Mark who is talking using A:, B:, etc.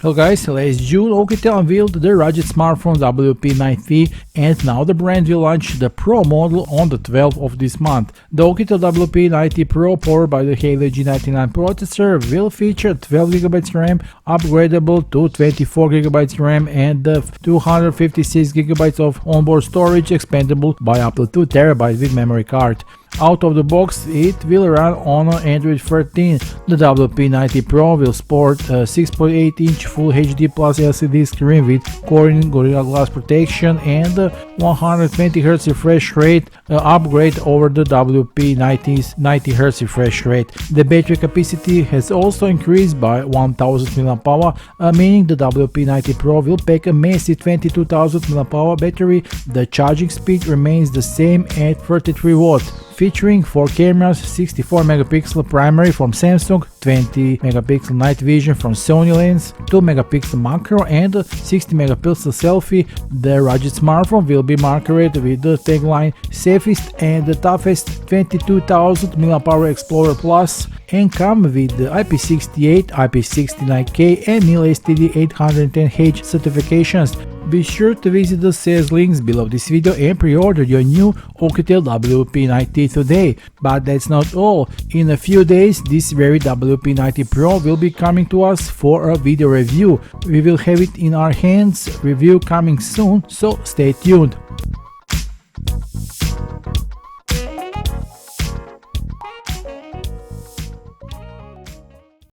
A: Hello guys, last June Oukitel unveiled the rugged smartphone WP19 and now the brand will launch the Pro model on the 12th of this month. The Oukitel WP19 Pro, powered by the Helio G99 processor, will feature 12GB RAM, upgradable to 24GB RAM and 256GB of onboard storage, expandable by up to 2TB with memory card. Out of the box, it will run on Android 13. The WP19 Pro will sport a 6.8-inch FullHD Plus LCD screen with Corning Gorilla Glass protection and 120Hz refresh rate, upgrade over the WP19's 90Hz refresh rate. The battery capacity has also increased by 1000 mAh, meaning the WP19 Pro will pack a massive 22,000 mAh battery. The charging speed remains the same at 33 watts. Featuring 4 cameras, 64MP primary from Samsung, 20MP night vision from Sony lens, 2MP macro and 60MP selfie. The rugged smartphone will be marketed with the tagline "safest and the toughest 22,000 mAh Explorer Plus" and come with the IP68, IP69K and NIL-STD 810H certifications. Be sure to visit the sales links below this video and pre-order your new Oukitel WP19 today. But that's not all. In a few days, this very WP19 Pro will be coming to us for a video review. We will have it in our hands, review coming soon, so stay tuned.